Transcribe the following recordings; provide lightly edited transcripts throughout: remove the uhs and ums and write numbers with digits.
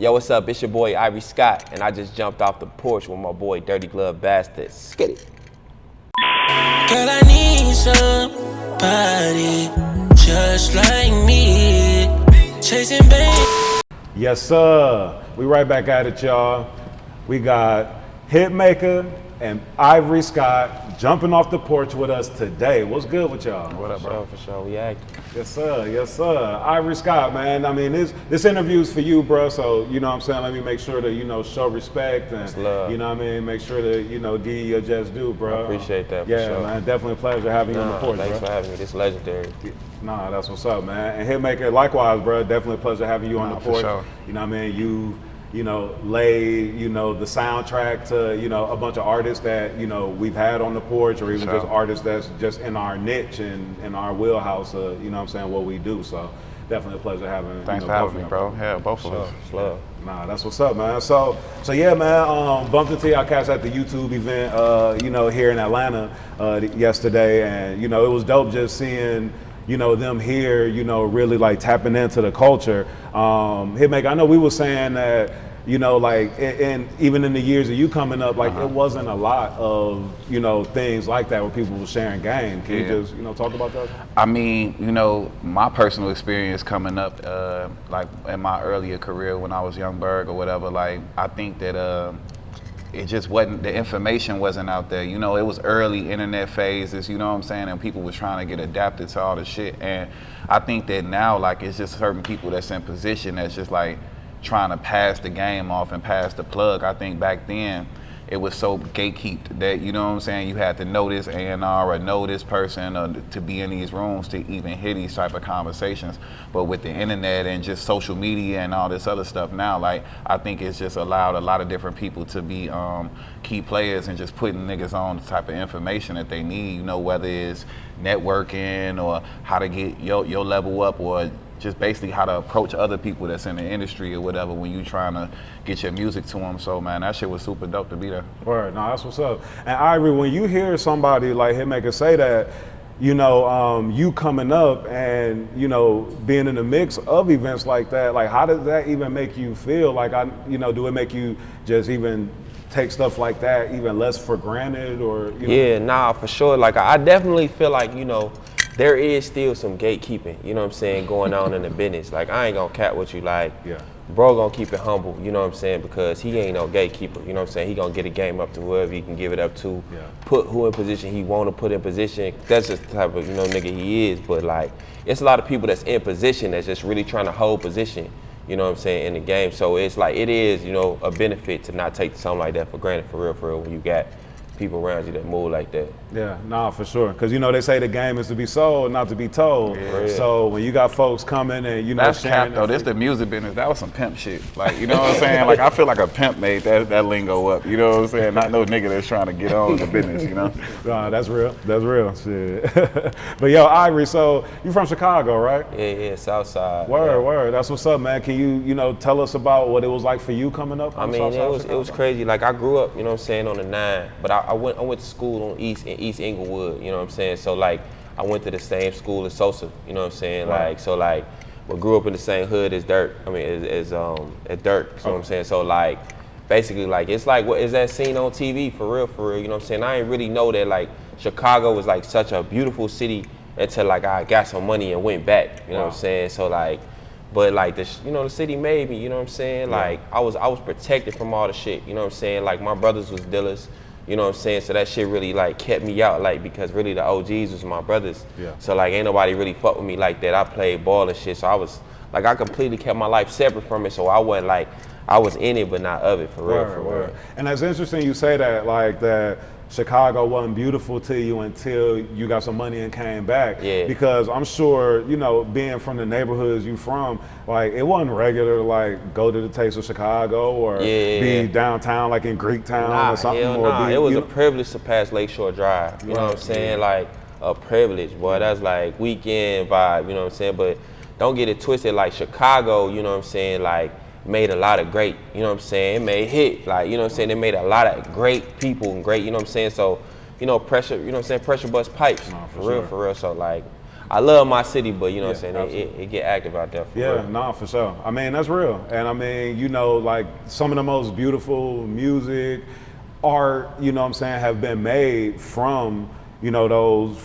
Yo, what's up? It's your boy Ivory Scott, and I just jumped off the porch with my boy Dirty Glove Bastard. Skid it. Girl, I need somebody just like me, chasing baby. Yes, sir. We right back at it, y'all. We got Hitmaka and Ivory Scott jumping off the porch with us today. What's good with y'all? What up, bro? For sure, we acting. Yes, sir. Yes, sir. Ivory Scott, man. I mean, this interview's for you, bro. So, you know what I'm saying? Let me make sure to, show respect and, love. you know what I mean? Make sure to, give you your just due, bro. I appreciate that, for yeah, sure. Man. Definitely a pleasure having you on the porch, thanks bro. for having me. This is legendary. Nah, that's what's up, man. And Hitmaka, likewise, bro. Definitely a pleasure having you on the porch. Sure. You know what I mean? Laid, the soundtrack to, a bunch of artists that, we've had on the porch, or even just artists that's just in our niche and in our wheelhouse of, what we do. So definitely a pleasure having Thanks for having me, bro. Yeah, both of us. Love. Nah, that's what's up, man. So yeah, man, bumped into y'all cats at the YouTube event, here in Atlanta yesterday. And, it was dope just seeing, them here, really like tapping into the culture. Hitmaka, I know we were saying that, and even in the years of you coming up, like it wasn't a lot of, things like that where people were sharing game. Can you just, talk about that? I mean, my personal experience coming up, like in my earlier career when I was Young Berg or whatever, like I think that it just wasn't, the information wasn't out there. It was early internet phases, and people was trying to get adapted to all the shit. And I think that now, like, it's just certain people that's in position that's just like trying to pass the game off and pass the plug. I think back then it was so gatekeeped that, you had to know this A&R or know this person or to be in these rooms to even hear these type of conversations. But with the internet and just social media and all this other stuff now, like, I think it's just allowed a lot of different people to be key players and just putting niggas on the type of information that they need, whether it's networking or how to get your level up, or just basically how to approach other people that's in the industry or whatever when you trying to get your music to them. So, man, that shit was super dope to be there. Word, no, that's what's up. And Ivory, when you hear somebody like Hitmaka say that, you coming up and, being in the mix of events like that, like how does that even make you feel? Like, do it make you just even take stuff like that even less for granted, or? Yeah, nah, for sure. Like, I definitely feel like, there is still some gatekeeping, going on in the business. Like, I ain't gonna cap with you, like, bro gonna keep it humble, because he ain't no gatekeeper, he gonna get a game up to whoever he can give it up to, put who in position he wanna put in position. That's just the type of, nigga he is. But like, it's a lot of people that's in position that's just really trying to hold position, in the game. So it's like, it is, a benefit to not take something like that for granted, for real, when you got people around you that move like that. Yeah, nah, for sure. Because, they say the game is to be sold, not to be told. Yeah. So when you got folks coming and, that's cap, though. This the music business. That was some pimp shit. Like, you know what I'm saying? Like, I feel like a pimp made that lingo up. You know what I'm saying? Not no nigga that's trying to get on the business, Nah, that's real. That's real. Shit. But yo, Ivory, so you from Chicago, right? Yeah, Southside. Word. That's what's up, man. Can you, tell us about what it was like for you coming up? I mean, it was crazy. Like, I grew up, on the 9, but I went to school in East Inglewood, So like, I went to the same school as Sosa, Right. Like, so like, but grew up in the same hood as Dirt. I mean, as Dirt. You know what I'm saying? So like, basically, like, it's like, what is that scene on TV for real? You know what I'm saying? I didn't really know that like Chicago was like such a beautiful city until like I got some money and went back. You know what I'm saying? So like, but like the city made me. You know what I'm saying? Like, I was protected from all the shit. You know what I'm saying? Like, my brothers was dealers. You know what I'm saying? So that shit really like kept me out, like, because really the OGs was my brothers. Yeah. So like, ain't nobody really fuck with me like that. I played ball and shit. So I was like, I completely kept my life separate from it. So I wasn't like, I was in it but not of it, for real. And that's interesting you say that, like, that Chicago wasn't beautiful to you until you got some money and came back. Yeah. Because I'm sure, being from the neighborhoods you from, like, it wasn't regular to like go to the Taste of Chicago or be downtown like in Greektown or something. It was a privilege to pass Lakeshore Drive. You know what I'm saying? Like, a privilege, boy. That's like weekend vibe, you know what I'm saying? But don't get it twisted, like Chicago, you know what I'm saying, like, made a lot of great, you know what I'm saying? It made hit, like, you know what I'm saying? They made a lot of great people and great, you know what I'm saying? So, pressure, you know what I'm saying? Pressure bust pipes, for real. So like, I love my city, but you know what I'm Yeah, saying, it get active out there. For Yeah, real. no, for sure. I mean, that's real. And I mean, you know, like some of the most beautiful music, art, you know what I'm saying, have been made from, you know, those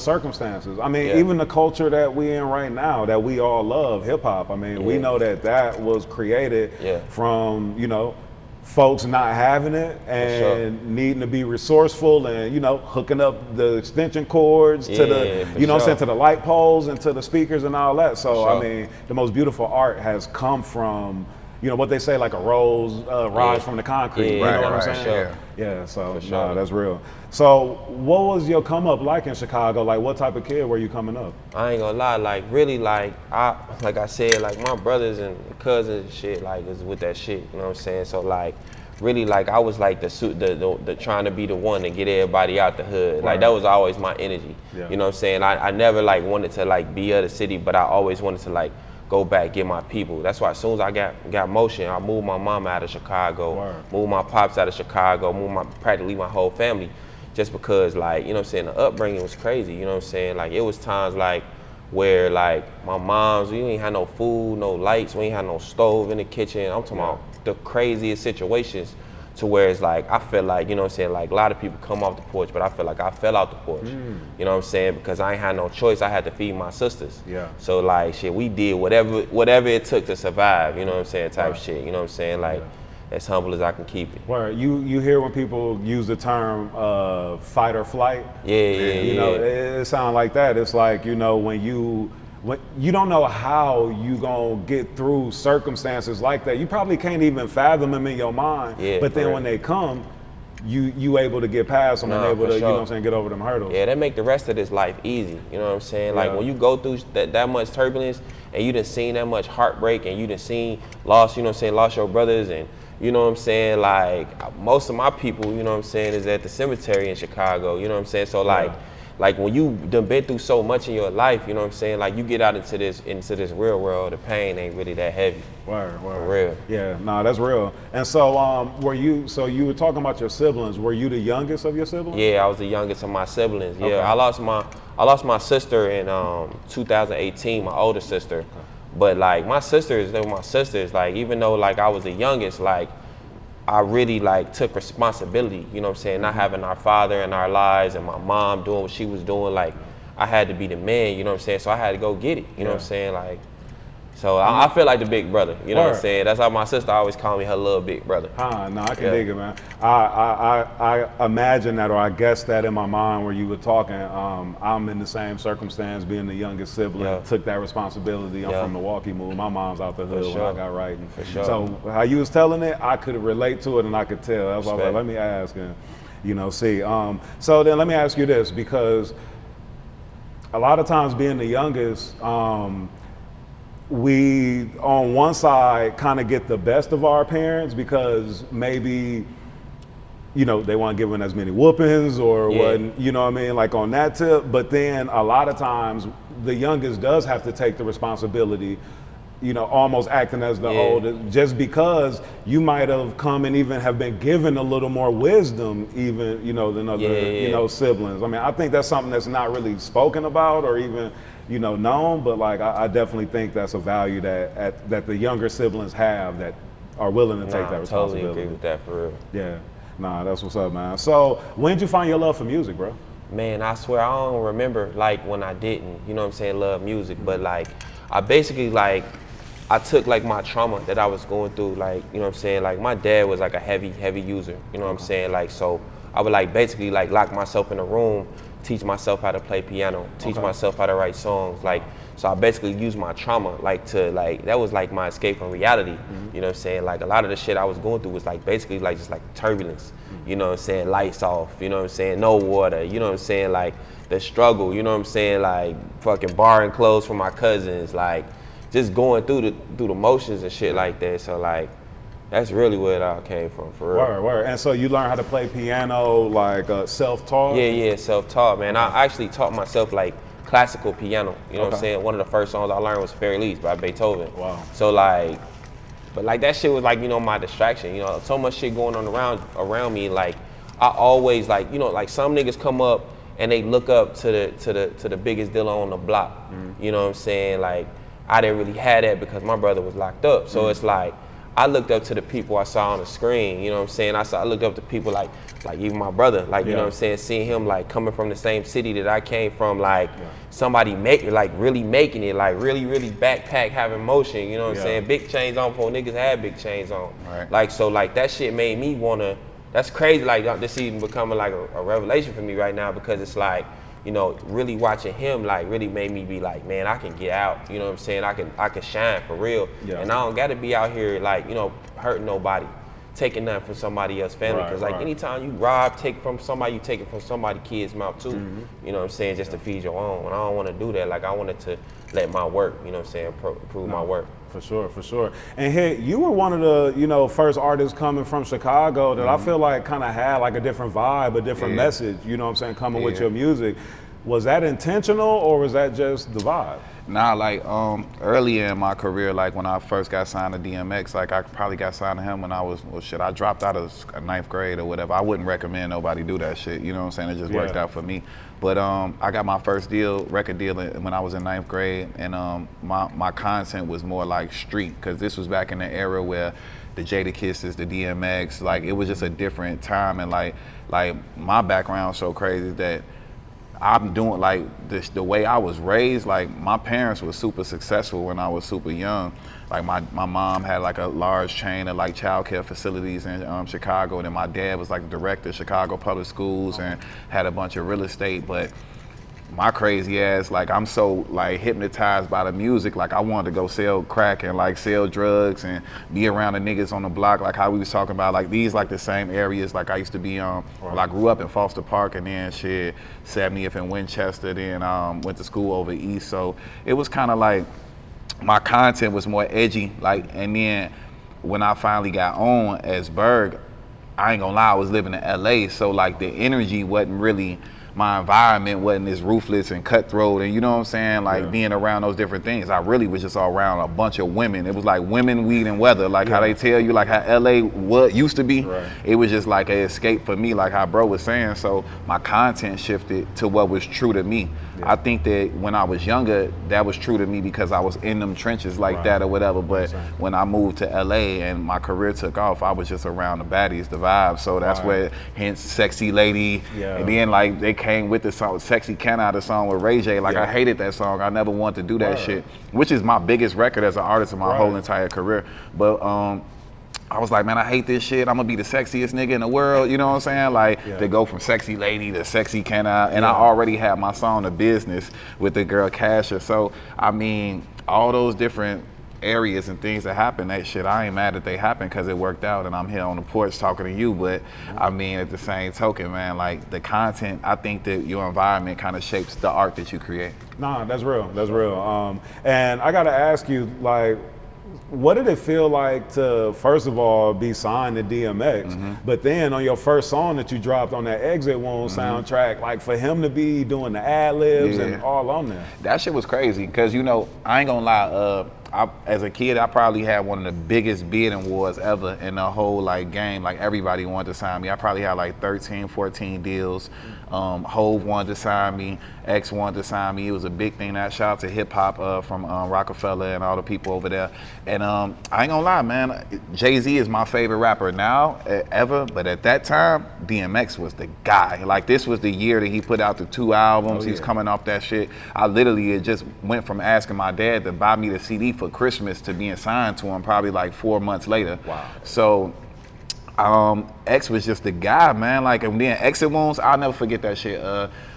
circumstances. I mean, Yeah. even the culture that we in right now, that we all love, hip hop. I mean, we Yeah. know that was created Yeah. from, you know, folks not having it and sure. needing to be resourceful and, you know, hooking up the extension cords to Yeah, the, for you know what I'm sure. saying, to the light poles and to the speakers and all that. So, For I sure. mean, the most beautiful art has come from, you know, what they say, like a rose rise from the concrete. Yeah, you know right, what I'm right, saying? sure. Yeah, so, For sure. nah, that's real. So, what was your come up like in Chicago? Like, what type of kid were you coming up? I ain't gonna lie, like really, like I said, like my brothers and cousins and shit, like is with that shit. You know what I'm saying? So like, really, like I was like the trying to be the one to get everybody out the hood. Like Right. that was always my energy. Yeah. You know what I'm saying? I never like wanted to like be of the city, but I always wanted to like go back, get my people. That's why as soon as I got motion, I moved my mama out of Chicago, Word. moved my pops out of Chicago, moved practically my whole family. Just because like, you know what I'm saying, the upbringing was crazy, you know what I'm saying? Like it was times like where like my mom's, we ain't had no food, no lights, we ain't had no stove in the kitchen. I'm talking about the craziest situations to where it's like, I feel like, you know what I'm saying, like a lot of people come off the porch, but I feel like I fell out the porch. You know what I'm saying? Because I ain't had no choice, I had to feed my sisters. Yeah. So like shit, we did whatever it took to survive, you know what I'm saying, type Right. shit, you know what I'm saying? Like as humble as I can keep it. Where you hear when people use the term fight or flight. Yeah, You know, it sounds like that. It's like, you know, when you don't know how you gonna get through circumstances like that. You probably can't even fathom them in your mind. Yeah, but then correct. when they come, you able to get past them and Nah, able for to, you know sure. what I'm saying, get over them hurdles. Yeah, that make the rest of this life easy. You know what I'm saying? Like Yeah. when you go through that much turbulence and you done seen that much heartbreak and you done seen lost, you know what I'm saying, lost your brothers and you know what I'm saying, like most of my people, you know what I'm saying, is at the cemetery in Chicago, you know what I'm saying? So like when you done been through so much in your life, you know what I'm saying, like you get out into this real world, the pain ain't really that heavy. Word. For real. Yeah, no, that's real. And so, you were talking about your siblings. Were you the youngest of your siblings? Yeah, I was the youngest of my siblings. Yeah, Okay. I lost my sister in 2018, my older sister. But like they were my sisters. Like even though like I was the youngest, like I really like took responsibility. You know what I'm saying? Not having our father in our lives and my mom doing what she was doing. Like I had to be the man. You know what I'm saying? So I had to go get it. You know what I'm saying? Like. So I feel like the big brother, you know what I'm Word. saying? That's how my sister always called me her little big brother. No, I can Yeah. dig it, man. I imagine that, or I guess that in my mind where you were talking. I'm in the same circumstance, being the youngest sibling. Yeah. Took that responsibility. I'm Yeah. from Milwaukee, moved. My mom's out the hood when sure. I got writing. For sure. So how you was telling it, I could relate to it and I could tell. That's why I was like, Respect. let me ask and, you know, see. So then let me ask you this, because a lot of times being the youngest, we on one side kind of get the best of our parents because maybe, you know, they weren't given as many whoopings or Yeah. wasn't, you know what I mean, like on that tip. But then a lot of times the youngest does have to take the responsibility, you know, almost acting as the Yeah. oldest, just because you might have come and even have been given a little more wisdom even, you know, than other, you know, siblings. I mean, I think that's something that's not really spoken about or even, you know, known, but like I definitely think that's a value that the younger siblings have that are willing to take that I totally responsibility. agree with that for real. Yeah, nah, that's what's up, man. So when did you find your love for music, bro? Man, I swear I don't remember like when I didn't, you know what I'm saying, love music, but like I basically like I took like my trauma that I was going through, like, you know what I'm saying, like my dad was like a heavy user, you know what I'm saying, like so I would like basically like lock myself in a room, teach myself how to play piano, teach myself how to write songs, like so I basically used my trauma like to like that was like my escape from reality, you know what I'm saying, like a lot of the shit I was going through was like basically like just like turbulence, you know what I'm saying, lights off, you know what I'm saying, no water, you know what I'm saying, like the struggle, you know what I'm saying, like fucking borrowing clothes from my cousins, like just going through the motions and shit like that. So like that's really where it all came from, for real. Word. And so you learn how to play piano, like self-taught? Yeah, self-taught, man. I actually taught myself like classical piano. You know what I'm saying? One of the first songs I learned was Fair Lease by Beethoven. Wow. So like, but like that shit was like, you know, my distraction. You know, so much shit going on around me. Like I always like, you know, like some niggas come up and they look up to the biggest dealer on the block. You know what I'm saying? Like, I didn't really have that because my brother was locked up. So it's like, I looked up to the people I saw on the screen, you know what I'm saying? I looked up to people like even my brother, like, you know what I'm saying? Seeing him like coming from the same city that I came from, like somebody really making it, like really backpack having motion, you know what I'm saying? Big chains on before niggas had big chains on. Right. Like, so like that shit made me wanna, that's crazy, like this even becoming like a revelation for me right now, because it's like, you know, really watching him like really made me be like, man, I can get out, you know what I'm saying? I can shine for real. And I don't gotta be out here like, you know, hurting nobody, taking nothing from somebody else's family. Cause like anytime you rob, take from somebody, you take it from somebody's kid's mouth too. You know what I'm saying? Just to feed your own. And I don't wanna do that. Like, I wanted to let my work, you know what I'm saying, prove my work. For sure. And hey, you were one of the, you know, first artists coming from Chicago that I feel like kind of had like a different vibe, a different message, you know what I'm saying, coming with your music. Was that intentional or was that just the vibe? Nah, like earlier in my career, like when I first got signed to DMX, like I probably got signed to him when I was, I dropped out of 9th grade or whatever. I wouldn't recommend nobody do that shit, you know what I'm saying? It just worked out for me. But I got my first record deal when I was in 9th grade, and my content was more like street, because this was back in the era where the Jadakisses, the DMX, like it was just a different time, and like my background's so crazy that I'm doing like this, the way I was raised, like my parents were super successful when I was super young. Like my mom had like a large chain of like childcare facilities in Chicago, and then my dad was like the director of Chicago Public Schools and had a bunch of real estate. But my crazy ass, like I'm so like hypnotized by the music, like I wanted to go sell crack and like sell drugs and be around the niggas on the block, like how we was talking about, like these like the same areas like I used to be on. Well, I grew up in Foster Park and then shit 70th in Winchester, then went to school over east, so it was kind of like my content was more edgy, like, and then when I finally got on as Berg, I ain't gonna lie, I was living in LA, so like the energy wasn't really, my environment wasn't as ruthless and cutthroat, and you know what I'm saying, like being around those different things. I really was just all around a bunch of women. It was like women, weed, and weather, like how they tell you, like how LA what used to be. It was just like an escape for me, like how bro was saying. So my content shifted to what was true to me. I think that when I was younger, that was true to me because I was in them trenches like that or whatever. But when I moved to LA and my career took off, I was just around the baddies, the vibes. So that's where, hence Sexy Lady, and then like they came with the song Sexy Can I, the song with Ray J. Like I hated that song. I never wanted to do that shit, which is my biggest record as an artist in my whole entire career. But I was like, man, I hate this shit. I'm gonna be the sexiest nigga in the world, you know what I'm saying? Like, to go from Sexy Lady to Sexy Can I, and I already had my song, The Business, with the girl Kasha. So, I mean, all those different areas and things that happen, that shit, I ain't mad that they happen because it worked out and I'm here on the porch talking to you. But I mean, at the same token, man, like the content, I think that your environment kind of shapes the art that you create. Nah, that's real, that's real. And I gotta ask you, like, what did it feel like to, first of all, be signed to DMX, but then on your first song that you dropped on that Exit Wound soundtrack, like for him to be doing the ad-libs and all on there? That shit was crazy, because, you know, I ain't gonna lie, as a kid, I probably had one of the biggest bidding wars ever in the whole like game. Like everybody wanted to sign me. I probably had like 13, 14 deals. Hove wanted to sign me. X wanted to sign me. It was a big thing. That shout out to hip hop from Rockefeller and all the people over there. And I ain't gonna lie, man. Jay-Z is my favorite rapper now ever. But at that time, DMX was the guy. Like this was the year that he put out the 2 albums. He was coming off that shit. I literally just went from asking my dad to buy me the CD for Christmas to being signed to him probably like 4 months later. Wow. So X was just the guy, man. Like, and then Exit Wounds, I'll never forget that shit.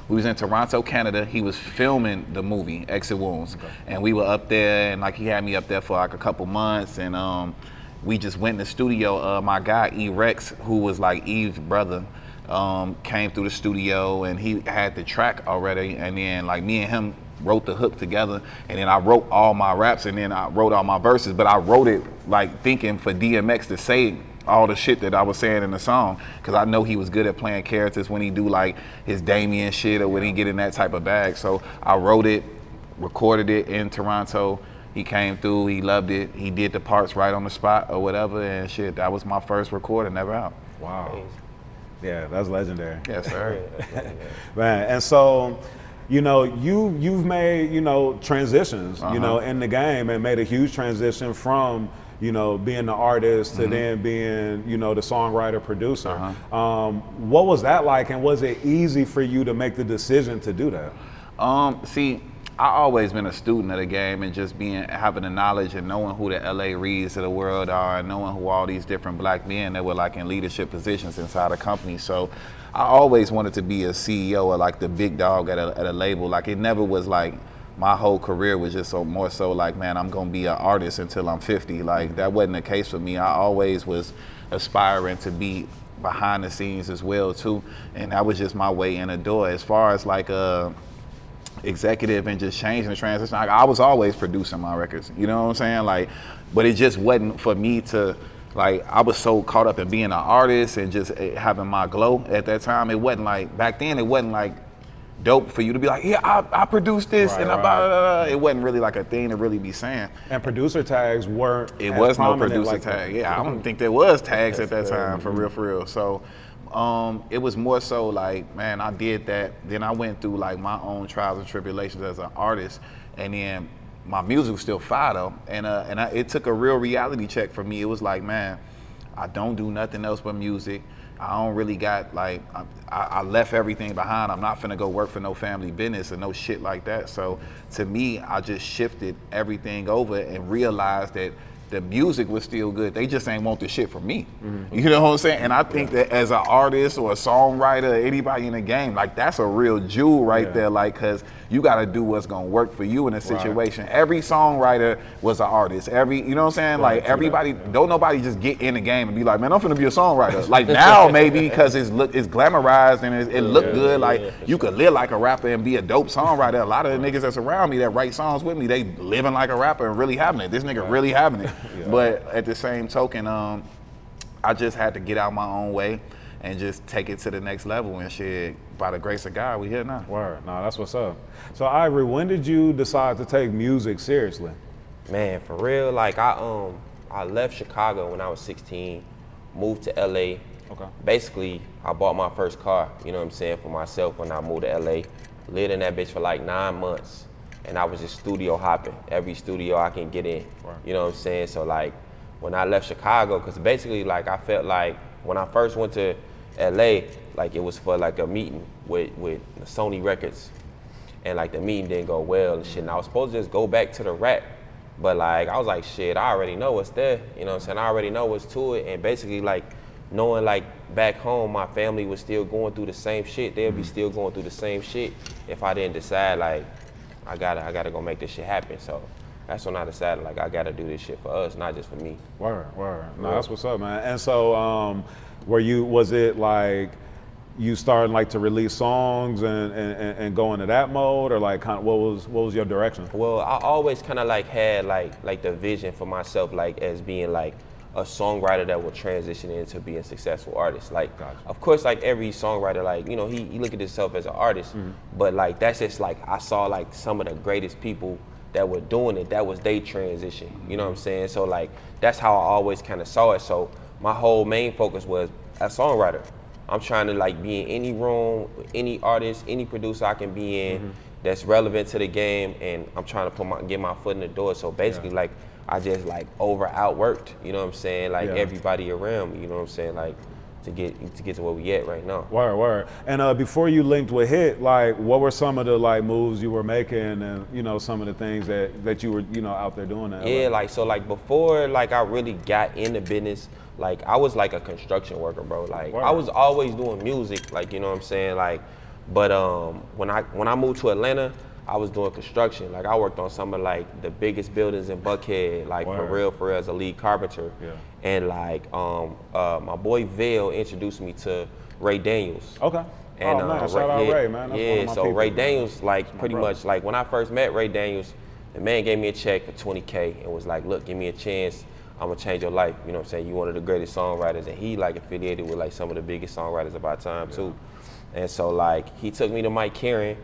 We was in Toronto, Canada. He was filming the movie Exit Wounds, and we were up there, and like he had me up there for like a couple months, and we just went in the studio. My guy E Rex, who was like Eve's brother, came through the studio, and he had the track already, and then like me and him wrote the hook together, and then I wrote all my raps, and then I wrote all my verses, but I wrote it like thinking for DMX to say all the shit that I was saying in the song, because I know he was good at playing characters when he do like his Damien shit or when he get in that type of bag. So I wrote it, recorded it in Toronto. He came through, he loved it, he did the parts right on the spot or whatever, and shit, that was my first recording ever out. Wow. Yeah, that's legendary. Yes, sir. Man, and so, you know, you've made, you know, transitions, you know, in the game, and made a huge transition from, you know, being the artist to then being, you know, the songwriter producer. What was that like, and was it easy for you to make the decision to do that? See, I always been a student of the game, and just having the knowledge and knowing who the LA Reeds of the world are, and knowing who all these different black men that were like in leadership positions inside a company. So I always wanted to be a CEO or like the big dog at a label. Like, it never was like my whole career was just more so like, man, I'm gonna be an artist until I'm 50. Like, that wasn't the case for me. I always was aspiring to be behind the scenes as well too, and that was just my way in the door. As far as like executive and just changing the transition, I was always producing my records, you know what I'm saying? Like, but it just wasn't for me to, like, I was so caught up in being an artist and just having my glow at that time. It wasn't like, back then it wasn't like dope for you to be like, yeah, I produced this, and it wasn't really like a thing to really be saying. And producer tags weren't. It was no prominent producer like tag. that. Yeah, I don't think there was tags at that time, for real. So it was more so like, man, I did that. Then I went through like my own trials and tribulations as an artist, and then my music was still fire though. And it took a real reality check for me. It was like, man, I don't do nothing else but music. I don't really got like, I left everything behind. I'm not finna go work for no family business or no shit like that. So to me, I just shifted everything over and realized that the music was still good. They just ain't want the shit from me. You know what I'm saying? And I think that as an artist or a songwriter, anybody in the game, like, that's a real jewel right there. Like, cause you gotta do what's gonna work for you in a situation. Every songwriter was an artist. You know what I'm saying? Like, everybody, don't nobody just get in the game and be like, man, I'm finna be a songwriter. Like, now maybe because it's glamorized and it look good. Like, you could live like a rapper and be a dope songwriter. A lot of the niggas that's around me that write songs with me, they living like a rapper and really having it. This nigga really having it. But at the same token, I just had to get out my own way and just take it to the next level, and shit, by the grace of God, we here now. Word, no, that's what's up. So Ivory, when did you decide to take music seriously? Man, for real, like I left Chicago when I was 16, moved to LA. Okay. Basically, I bought my first car, you know what I'm saying, for myself when I moved to LA. Lived in that bitch for like 9 months. And I was just studio hopping, every studio I can get in, you know what I'm saying? So like, when I left Chicago, cause basically like I felt like when I first went to LA, like it was for like a meeting with Sony Records. And like the meeting didn't go well and shit. And I was supposed to just go back to the rap. But like, I was like, shit, I already know what's there. You know what I'm saying? I already know what's to it. And basically like, knowing like back home, my family was still going through the same shit. They'll be still going through the same shit if I didn't decide like, I gotta go make this shit happen. So that's when I decided like I gotta do this shit for us, not just for me. Word. No, that's what's up, man. And so, was it like you starting like to release songs and go into that mode, or like kind of what was your direction? Well, I always kind of like had like the vision for myself like as being like a songwriter that will transition into being a successful artist. Like, of course, like every songwriter, like, you know, he look at himself as an artist, but like that's just like, I saw like some of the greatest people that were doing it, that was their transition, you know what I'm saying? So like, that's how I always kind of saw it. So my whole main focus was a songwriter. I'm trying to like be in any room, any artist, any producer I can be in that's relevant to the game, and I'm trying to get my foot in the door. So basically like, I just like outworked, you know what I'm saying? Like everybody around me, you know what I'm saying? Like to get to where we at right now. Word. And before you linked with Hit, like what were some of the like moves you were making, and you know some of the things that you were, you know, out there doing that? Yeah, like so like before like I really got into business, like I was like a construction worker, bro. Like I was always doing music, like, you know what I'm saying? Like, but when I moved to Atlanta, I was doing construction. Like I worked on some of like the biggest buildings in Buckhead, like for real as a lead carpenter. And like my boy Vail introduced me to Ray Daniels. Okay. And nice. Shout out Ray, man. That's one of my so people, Ray man. Daniels, like pretty much like when I first met Ray Daniels, the man gave me a check for $20K and was like, look, give me a chance. I'm gonna change your life. You know what I'm saying? You one of the greatest songwriters, and he like affiliated with like some of the biggest songwriters of our time too. And so like he took me to Mike Karen,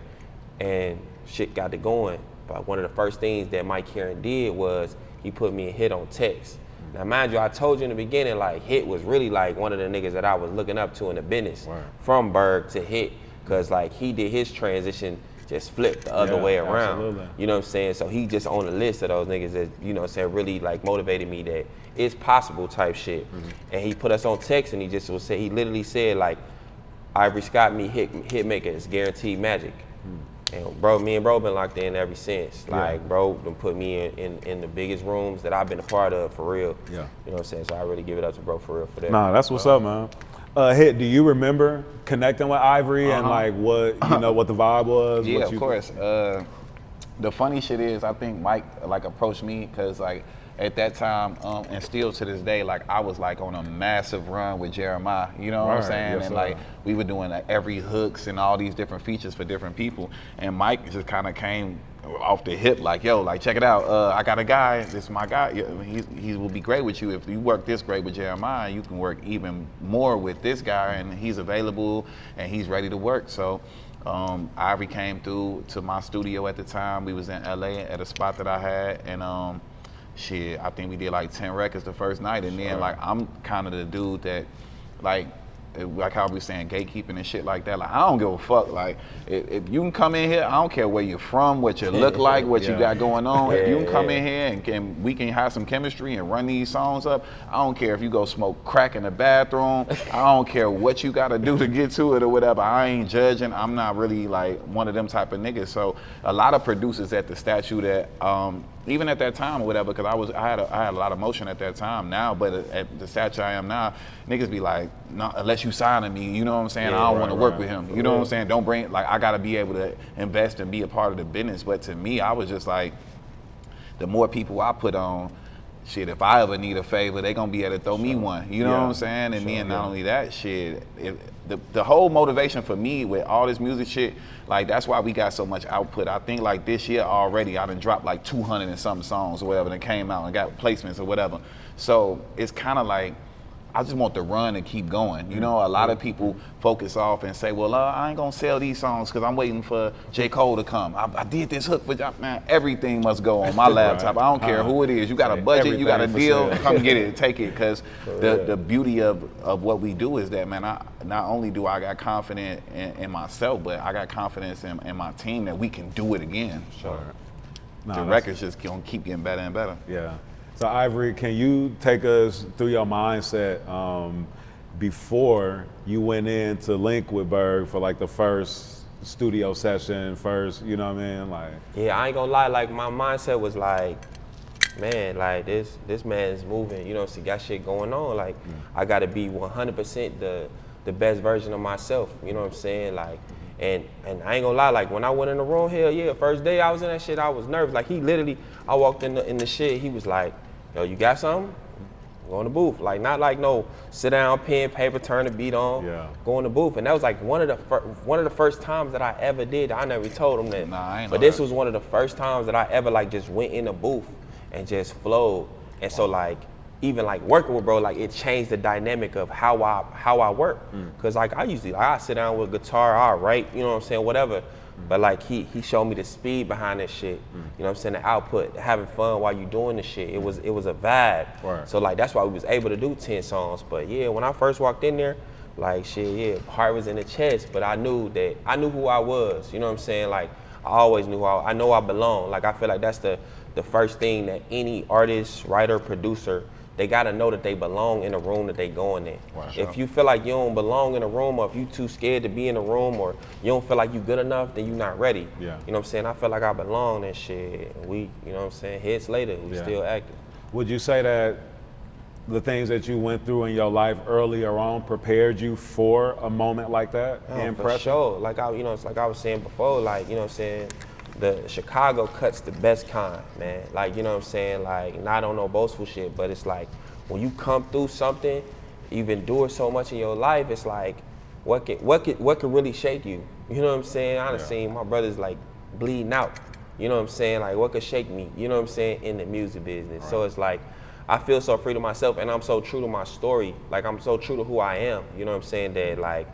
and shit got it going. But one of the first things that Mike Karen did was he put me in Hit on text. Now, mind you, I told you in the beginning, like, Hit was really like one of the niggas that I was looking up to in the business, from Berg to Hit, because like he did his transition just flipped the other way around. Absolutely. You know what I'm saying? So he just on the list of those niggas that, you know what I'm saying, really like motivated me that it's possible type shit. And he put us on text and he just was say, he literally said like, Ivory Scott me Hitmaka is guaranteed magic. And bro, me and bro been locked in ever since. Like bro done put me in the biggest rooms that I've been a part of for real. Yeah. You know what I'm saying? So I really give it up to bro for real for that. Nah, that's what's up, man. Hit, do you remember connecting with Ivory and like what, you know, what the vibe was? Yeah, what of course. The funny shit is, I think Mike like approached me because like at that time, and still to this day, like I was like on a massive run with Jeremiah. You know what I'm saying? Yes, and like we were doing like every hooks and all these different features for different people. And Mike just kind of came off the hip like, yo, like check it out. I got a guy. This is my guy. He will be great with you. If you work this great with Jeremiah, you can work even more with this guy, and he's available and he's ready to work. So. Ivory came through to my studio at the time. We was in LA at a spot that I had, and shit, I think we did like 10 records the first night, and then like I'm kind of the dude that like how we saying gatekeeping and shit like that. Like I don't give a fuck. Like if you can come in here, I don't care where you're from, what you look like, what you got going on. If you can come in here and we can have some chemistry and run these songs up, I don't care if you go smoke crack in the bathroom. I don't care what you got to do to get to it or whatever. I ain't judging. I'm not really like one of them type of niggas. So a lot of producers at the statue that even at that time or whatever, because I had a lot of motion at that time now, but at the stature I am now, niggas be like, no, unless you signing me, you know what I'm saying? I don't want to work with him. You know what I'm saying? Don't bring, like, I got to be able to invest and be a part of the business. But to me, I was just like, the more people I put on, shit, if I ever need a favor, they gonna be able to throw me one. You know what I'm saying? And then not only that, shit, the whole motivation for me with all this music shit, like that's why we got so much output. I think like this year already, I done dropped like 200 and something songs or whatever that came out and got placements or whatever. So it's kind of like, I just want the run and keep going. You know, a lot of people focus off and say, well, I ain't gonna sell these songs because I'm waiting for J. Cole to come. I did this hook for y'all. Man, everything must go on my laptop. I don't care who it is. You got a budget, you got a deal, come get it, take it. Because the beauty of what we do is that, man, not only do I got confidence in myself, but I got confidence in my team that we can do it again. So the record's just gonna keep getting better and better. Yeah. So Ivory, can you take us through your mindset before you went in to link with Berg for like the first studio session, you know what I mean? Like, yeah, I ain't gonna lie, like my mindset was like, man, like this man's moving, you know, so got shit going on. Like I gotta be 100% the best version of myself, you know what I'm saying? Like, and I ain't gonna lie, like when I went in the room, hell yeah, first day I was in that shit, I was nervous. Like he literally, I walked in the shit, he was like, yo, you got something? Go in the booth. Like not like no sit down, pen, paper, turn the beat on, go in the booth. And that was like one of the first times that I ever did. I never told him that. Nah, I ain't but this was one of the first times that I ever like just went in the booth and just flowed. And so like even like working with bro, like it changed the dynamic of how I work. Cause like I usually I sit down with a guitar, I write, you know what I'm saying, whatever. But like he showed me the speed behind this shit. You know what I'm saying, the output, having fun while you doing the shit. It was a vibe. Right. So like that's why we was able to do 10 songs. But yeah, when I first walked in there, like shit, yeah, heart was in the chest, but I knew who I was. You know what I'm saying? Like I always knew I know I belong. Like I feel like that's the first thing that any artist, writer, producer, they gotta know that they belong in the room that they going in. Wow, sure. If you feel like you don't belong in a room, or if you too scared to be in a room, or you don't feel like you good enough, then you not ready. Yeah. You know what I'm saying? I feel like I belong and shit. We, you know what I'm saying, hits later, we still active. Would you say that the things that you went through in your life earlier on prepared you for a moment like that? For sure. Like it's like I was saying before, like, you know what I'm saying, the Chicago cuts the best kind, man. Like, you know what I'm saying? Like, not on no boastful shit, but it's like when you come through something, you've endured so much in your life, it's like, what could really shake you? You know what I'm saying? I done seen my brothers like bleeding out. You know what I'm saying? Like, what could shake me? You know what I'm saying? In the music business. Right. So it's like, I feel so free to myself, and I'm so true to my story. Like, I'm so true to who I am. You know what I'm saying? That like,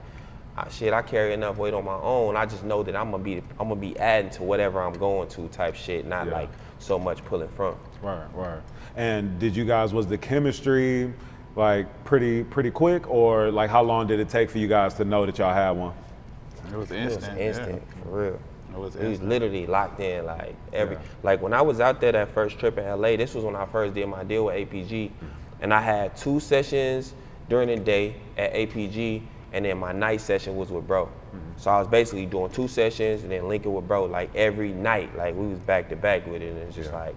I carry enough weight on my own. I just know that I'm gonna be adding to whatever I'm going to type shit, not like so much pulling from. Right. And did you guys, was the chemistry like pretty quick, or like how long did it take for you guys to know that y'all had one? It was It was instant. instant, for real. It was We was instant. literally locked in, like like when I was out there that first trip in LA, this was when I first did my deal with APG, and I had 2 sessions during the day at APG, and then my night session was with Bro. So I was basically doing 2 sessions and then linking with Bro like every night, like we was back to back with it, and it's just like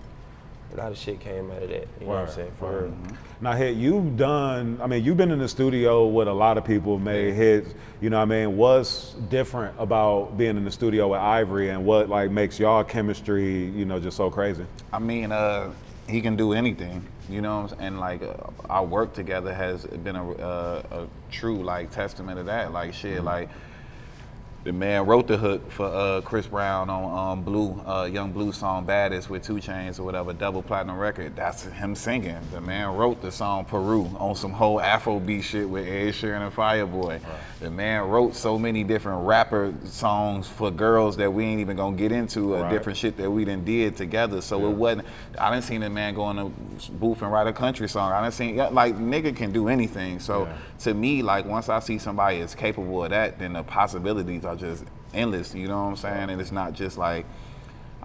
a lot of shit came out of that. You know what I'm saying? For real. Now, Hit, you've been in the studio with a lot of people, made hits, you know what I mean? What's different about being in the studio with Ivory, and what like makes y'all chemistry, you know, just so crazy? I mean, he can do anything, you know, and like our work together has been a true like testament of that. Like shit, like the man wrote the hook for Chris Brown on Blue, Young Blue song "Baddest" with 2 Chainz or whatever, double platinum record. That's him singing. The man wrote the song "Peru" on some whole Afrobeat shit with Ed Sheeran and Fireboy. Right. The man wrote so many different rapper songs for girls that we ain't even gonna get into, different shit that we done did together. So it wasn't. I done seen the man go in a booth and write a country song. I done seen like nigga can do anything. So to me, like once I see somebody is capable of that, then the possibilities are just endless, you know what I'm saying? And it's not just like,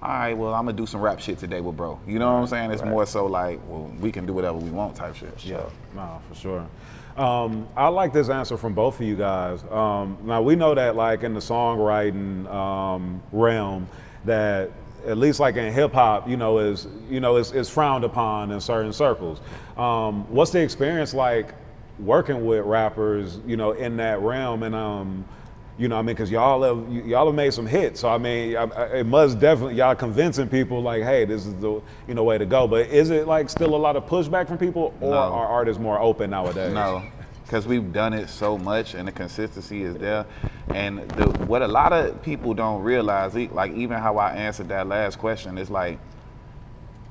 all right, well, I'm gonna do some rap shit today with Bro. You know what I'm saying? It's more so like, well, we can do whatever we want type shit. Yeah, no, for sure. I like this answer from both of you guys. Now we know that like in the songwriting realm, that at least like in hip hop, is frowned upon in certain circles. What's the experience like working with rappers, in that realm? And because y'all have made some hits. So I mean, it must definitely, y'all convincing people like, hey, this is the way to go. But is it like still a lot of pushback from people, or are artists more open nowadays? No, because we've done it so much, and the consistency is there. And what a lot of people don't realize, like even how I answered that last question, is like,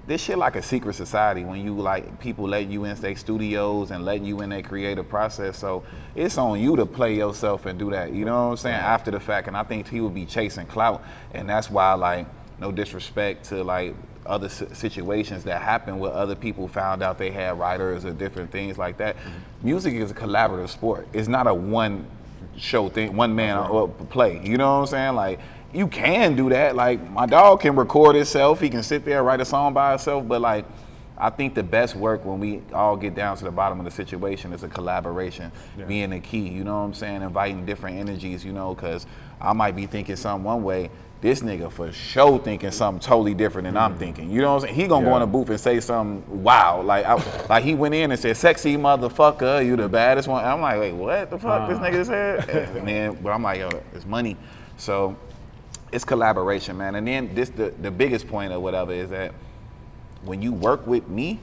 this shit like a secret society when you like people letting you in their studios and letting you in their creative process. So it's on you to play yourself and do that. You know what I'm saying? After the fact. And I think he would be chasing clout. And that's why, like, no disrespect to like other situations that happened where other people found out they had writers or different things like that. Music is a collaborative sport. It's not a one show thing, one man play. You know what I'm saying? Like, you can do that. Like, my dog can record himself. He can sit there and write a song by himself. But like, I think the best work when we all get down to the bottom of the situation is a collaboration, being the key. You know what I'm saying? Inviting different energies, because I might be thinking something one way. This nigga for sure thinking something totally different than I'm thinking. You know what I'm saying? He gonna go in the booth and say something wow. Like he went in and said, "Sexy motherfucker, you the baddest one." And I'm like, wait, what the fuck this nigga said? And then, but I'm like, yo, it's money. So it's collaboration, man. And then the biggest point or whatever is that when you work with me,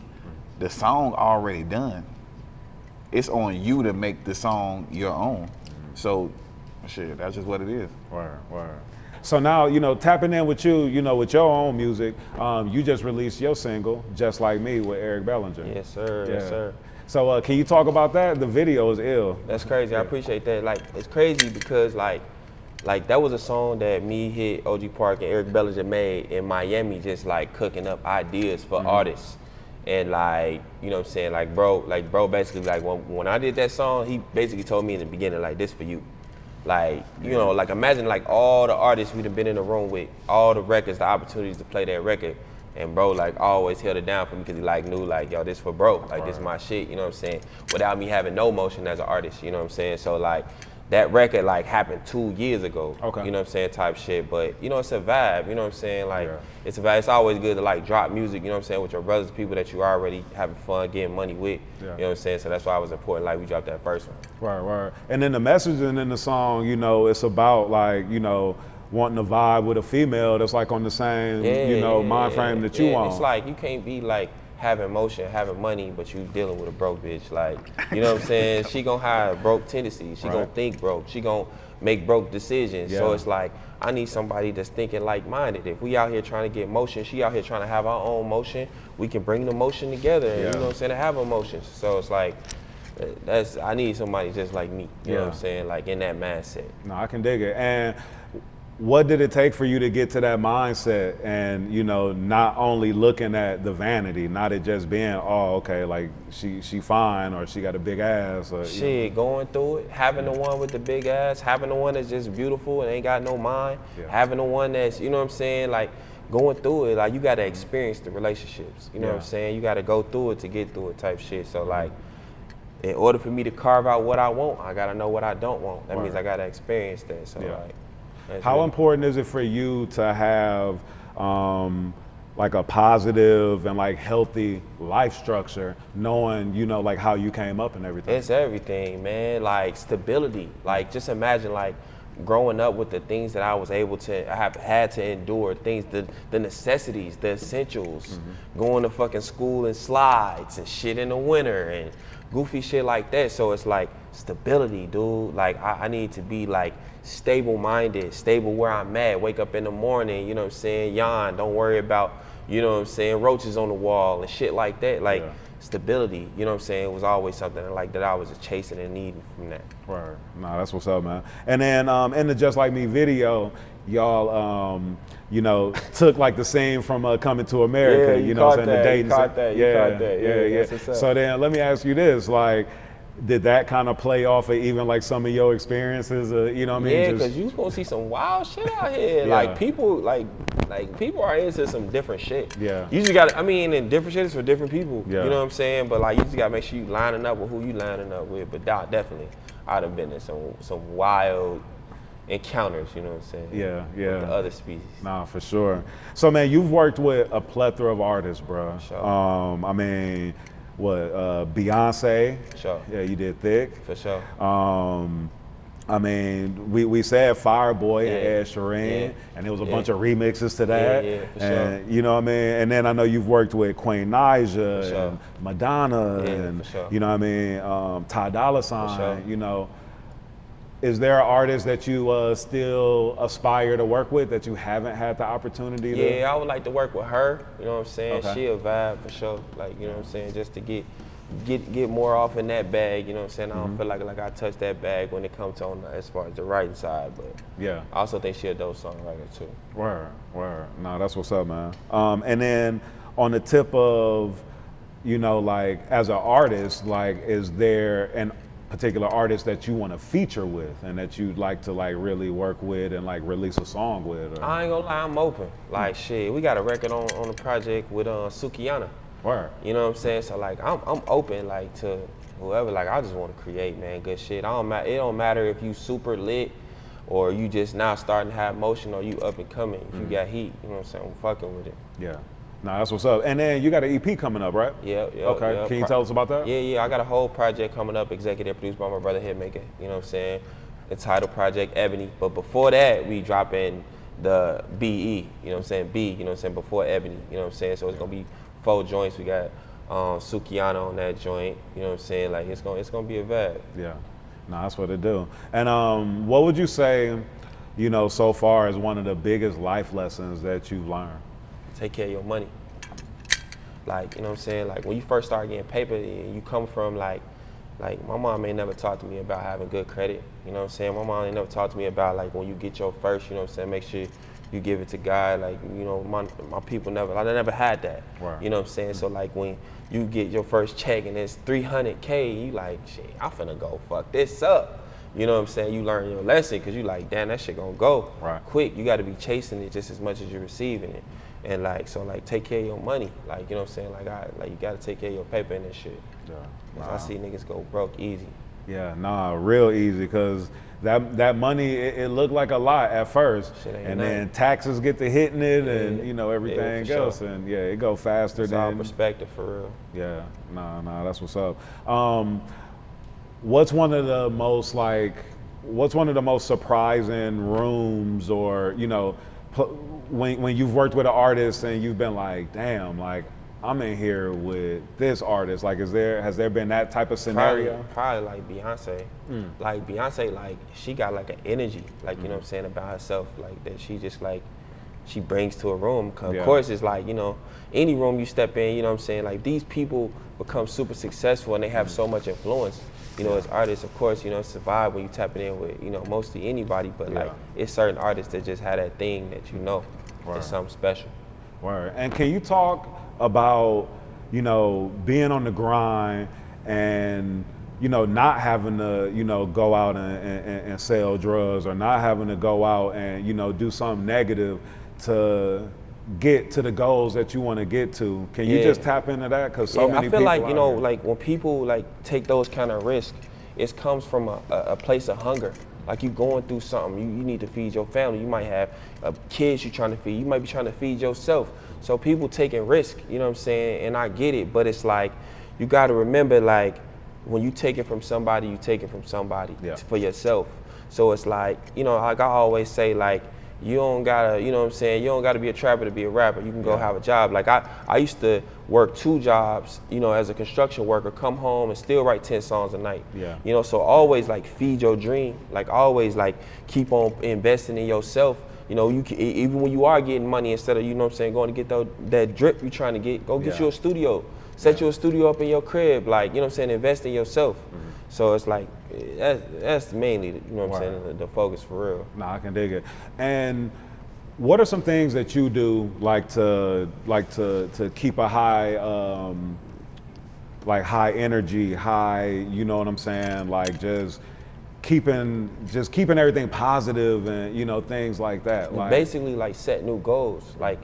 the song already done. It's on you to make the song your own. So shit, that's just what it is. Word. So now, tapping in with you, with your own music, you just released your single, Just Like Me, with Eric Bellinger. Yes, sir. Yes, sir. So can you talk about that? The video is ill. That's crazy. I appreciate that. Like, it's crazy because like that was a song that me, Hit, OG Park, and Eric Bellinger made in Miami, just like cooking up ideas for artists. And like, you know what I'm saying? Like bro basically, like when I did that song, he basically told me in the beginning, like, this for you. Like, like imagine like all the artists we'd have been in the room with, all the records, the opportunities to play that record. And bro, like, always held it down for me because he like knew like, yo, this for bro. Like, this is my shit, you know what I'm saying? Without me having no motion as an artist, you know what I'm saying? So like, that record like happened 2 years ago, you know what I'm saying, type shit. But it's a vibe, you know what I'm saying? Like, it's a vibe. It's always good to like drop music, you know what I'm saying, with your brothers, people that you already having fun, getting money with, you know what I'm saying? So that's why it was important, like we dropped that first one. Right. And then the messaging in the song, it's about like, wanting to vibe with a female that's like on the same, mind frame that you on. It's like, you can't be like, having emotion, having money, but you dealing with a broke bitch. Like, you know what I'm saying? She gonna have broke tendencies. She gonna think broke. She gonna make broke decisions. So it's like, I need somebody that's thinking like-minded. If we out here trying to get motion, she out here trying to have our own motion, we can bring the motion together, and, you know what I'm saying, to have emotions. So it's like, I need somebody just like me, you know what I'm saying, like in that mindset. No, I can dig it. And what did it take for you to get to that mindset and, you know, not only looking at the vanity, not it just being, oh, okay, like she fine or she got a big ass or shit, going through it, having the one with the big ass, having the one that's just beautiful and ain't got no mind, having the one that's, you know what I'm saying, like going through it, like you gotta experience the relationships, you know what I'm saying? You gotta go through it to get through it type shit. So like, in order for me to carve out what I want, I gotta know what I don't want. That means I gotta experience that. So like, how important is it for you to have like a positive and like healthy life structure, knowing, you know, like how you came up and everything? It's everything, man. Like stability. Like just imagine like growing up with the things that I was able to, I have had to endure, things, the necessities, the essentials, going to fucking school in slides and shit in the winter and goofy shit like that. So it's like stability, dude. Like I need to be like stable-minded, stable where I'm at, wake up in the morning, you know what I'm saying, yawn, don't worry about, you know what I'm saying, roaches on the wall and shit like that. Like stability, you know what I'm saying, it was always something like that I was chasing and needing from that. Right. Nah, that's what's up, man. And then in the Just Like Me video, y'all, you know, took like the scene from Coming to America, you know what I'm saying, the dating. You caught that, yeah. So then let me ask you this, like, did that kind of play off of even like some of your experiences, you know what I mean? Yeah, because you gonna see some wild shit out here. Like people are into some different shit. Yeah. You just gotta, I mean, and different shit is for different people. Yeah. You know what I'm saying? But like you just gotta make sure you lining up with who you lining up with. But definitely, I'd have been in some wild encounters, you know what I'm saying? Yeah. With the other species. Nah, for sure. So man, you've worked with a plethora of artists, bro. Sure. I mean, Beyonce? Sure. Yeah, you did Thick. For sure. I mean, we said Fireboy and Ed Sheeran, and there was a bunch of remixes to that. Yeah, for and you know what I mean? And then I know you've worked with Queen Naija and Madonna and you know what I mean, Ty Dolla $ign, you know. Is there an artist that you still aspire to work with that you haven't had the opportunity to? Yeah, I would like to work with her, you know what I'm saying? Okay. She a vibe for sure, like, you know what I'm saying, just to get more off in that bag, you know what I'm saying? I don't feel like I touch that bag when it comes to as far as the writing side, but I also think she a dope songwriter too. Word. No, that's what's up, man. And then on the tip of, you know, like as an artist, like is there an particular artist that you want to feature with and that you'd like to like really work with and like release a song with? Or? I ain't gonna lie, I'm open. Like shit, we got a record on the project with Sukiyana. Word. You know what I'm saying? So like I'm open like to whoever. Like I just want to create, man, good shit. It don't matter if you super lit or you just now starting to have motion or you up and coming. If you got heat, you know what I'm saying? I'm fucking with it. Yeah. Nah, that's what's up. And then you got an EP coming up, right? Yeah. Okay. Can you tell us about that? Yeah. I got a whole project coming up, executive produced by my brother Hitmaka. You know what I'm saying? Entitled Project Ebony. But before that, we dropping the BE. You know what I'm saying? B. You know what I'm saying? Before Ebony. You know what I'm saying? So it's gonna be 4 joints. We got Sukiyana on that joint. You know what I'm saying? Like it's gonna be a vibe. Yeah. Nah, that's what it do. And what would you say, you know, so far as one of the biggest life lessons that you've learned? Take care of your money. Like, you know what I'm saying? Like when you first start getting paper, you come from like my mom ain't never talked to me about having good credit. You know what I'm saying? My mom ain't never talked to me about like when you get your first, you know what I'm saying, make sure you give it to God. Like, you know, my people I never had that. Wow. You know what I'm saying? So like when you get your first check and it's $300K, you like, shit, I'm finna go fuck this up. You know what I'm saying? You learn your lesson because you like, damn, that shit gonna go quick. You gotta be chasing it just as much as you're receiving it. And like, so like take care of your money. Like, you know what I'm saying? Like you gotta take care of your paper and that shit. Yeah. Wow. I see niggas go broke easy. Yeah, nah, real easy, cause that money, it looked like a lot at first, and then taxes get to hitting it, and you know everything else, and it go faster than. It's all perspective for real. Yeah, nah, that's what's up. What's one of the most surprising rooms, or you know, when you've worked with an artist and you've been like, damn, like I'm in here with this artist. Like, has there been that type of scenario? Probably like Beyonce. Like Beyonce, like she got like an energy, like you know what I'm saying, about herself, like that she just like she brings to a room. Cause of course, it's like, you know, any room you step in, you know what I'm saying, like these people become super successful and they have so much influence. You know, as artists, of course, you know, it's a vibe when you tapping in with, you know, mostly anybody, but like it's certain artists that just have that thing that you know is something special. Word. And can you talk about, you know, being on the grind and, you know, not having to, you know, go out and sell drugs, or not having to go out and, you know, do something negative to get to the goals that you want to get to? Can you just tap into that? Because so many people I feel like, you know, like when people like take those kind of risks, it comes from a place of hunger. Like you going through something, you need to feed your family. You might have kids you're trying to feed. You might be trying to feed yourself. So people taking risk, you know what I'm saying? And I get it, but it's like, you got to remember, like, when you take it from somebody, you take it from somebody for yourself. So it's like, you know, like I always say, like, you don't gotta, you know what I'm saying, you don't gotta be a trapper to be a rapper. You can go have a job. Like I used to work 2 jobs, you know, as a construction worker, come home and still write 10 songs a night. Yeah. You know, so always like feed your dream. Like always like keep on investing in yourself. You know, you can, even when you are getting money, instead of, you know what I'm saying, going to get that drip you're trying to get, go get you a studio. Set you a studio up in your crib, like, you know what I'm saying, invest in yourself. So it's like, that's mainly, you know what I'm saying, the focus for real. Nah, I can dig it. And what are some things that you do like to keep a high, like high energy, high, you know what I'm saying, like just keeping everything positive and, you know, things like that. Like, basically like set new goals. Like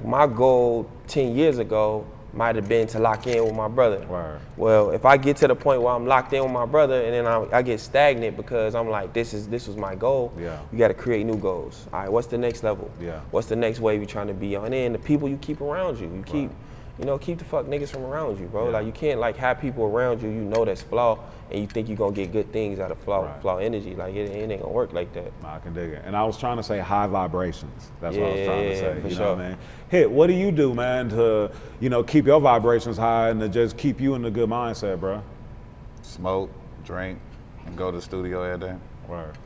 my goal 10 years ago might have been to lock in with my brother. Well, if I get to the point where I'm locked in with my brother and then I get stagnant because I'm like, this was my goal, you got to create new goals. All right, what's the next level? What's the next wave you're trying to be on? And then the people you keep around you, keep, you know, keep the fuck niggas from around you, bro. Like you can't like have people around you, you know that's flaw, and you think you're gonna get good things out of flaw energy. Like it ain't gonna work like that. I can dig it. And I was trying to say high vibrations. That's what I was trying to say. For you sure. know what I mean? Hit, what do you do, man, to, you know, keep your vibrations high and to just keep you in a good mindset, bro? Smoke, drink, and go to the studio every day. Word.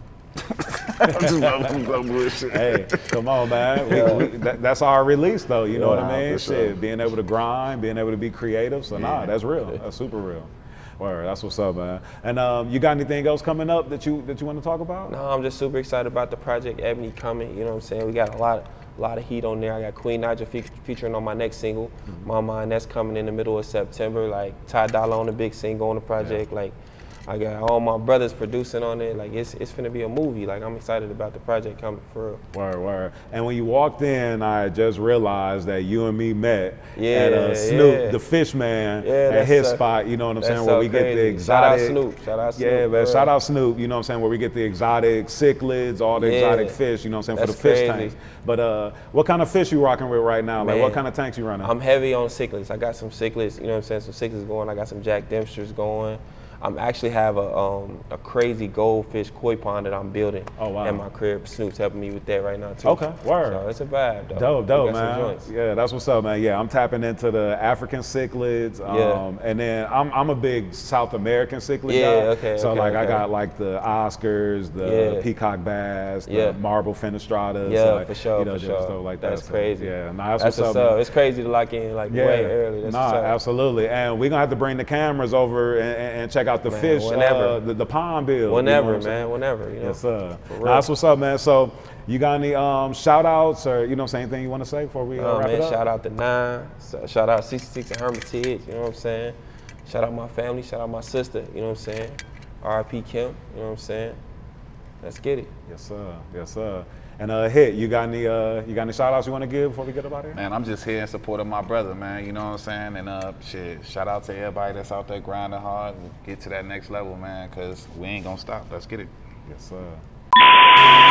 Bullshit. Hey, come on, man. That's our release, though. You know what I mean? Shit, being able to grind, being able to be creative. So nah, that's real. That's super real. Word, that's what's up, man. And you got anything else coming up that you want to talk about? No, I'm just super excited about the project Ebony coming. You know what I'm saying? We got a lot of heat on there. I got Queen Naija featuring on my next single, My Mind. That's coming in the middle of September. Like Ty Dolla on the big single on the project. Like I got all my brothers producing on it. Like it's finna be a movie. Like I'm excited about the project coming for real. Word. And when you walked in, I just realized that you and me met at Snoop, the Fish Man, at his spot. You know what I'm saying? Where we get the exotic. Shout out Snoop. Shout out Snoop. Yeah, man. Shout out Snoop. You know what I'm saying? Where we get the exotic cichlids, all the exotic fish. You know what I'm saying? For the fish tanks. But what kind of fish you rocking with right now? Like what kind of tanks you running? I'm heavy on cichlids. I got some cichlids. You know what I'm saying? Some cichlids going. I got some Jack Dempsters going. I actually have a crazy goldfish koi pond that I'm building at my crib. Snoop's helping me with that right now too. Okay, word. So it's a vibe, though. Dope, man. Yeah, that's what's up, man. Yeah, I'm tapping into the African cichlids. And then I'm a big South American cichlid guy. Okay. So I got like the Oscars, the peacock bass, the marble fenestratas. Yeah, for sure. You know, just stuff like that. That's crazy. Yeah, that's what's up. It's crazy to lock in like way early. That's absolutely. And we're gonna have to bring the cameras over and check out the fish, the pond bill. Whenever, you know man, whenever. You know? Yes, sir. That's what's up, man. So you got any shout outs or, you know, anything you want to say before we wrap it up? Shout out to 9, shout out 66 and Hermitage, you know what I'm saying? Shout out my family, shout out my sister, you know what I'm saying? R.I.P. Kim, you know what I'm saying? Let's get it. Yes, sir. And Hit, you got any shout outs you want to give before we get up out here? Man, I'm just here in support of my brother, man. You know what I'm saying? And shout out to everybody that's out there grinding hard and get to that next level, man, because we ain't gonna stop. Let's get it. Yes, sir.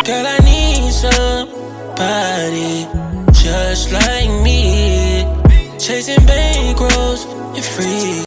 Girl, I need somebody just like me, chasing bankrolls and free.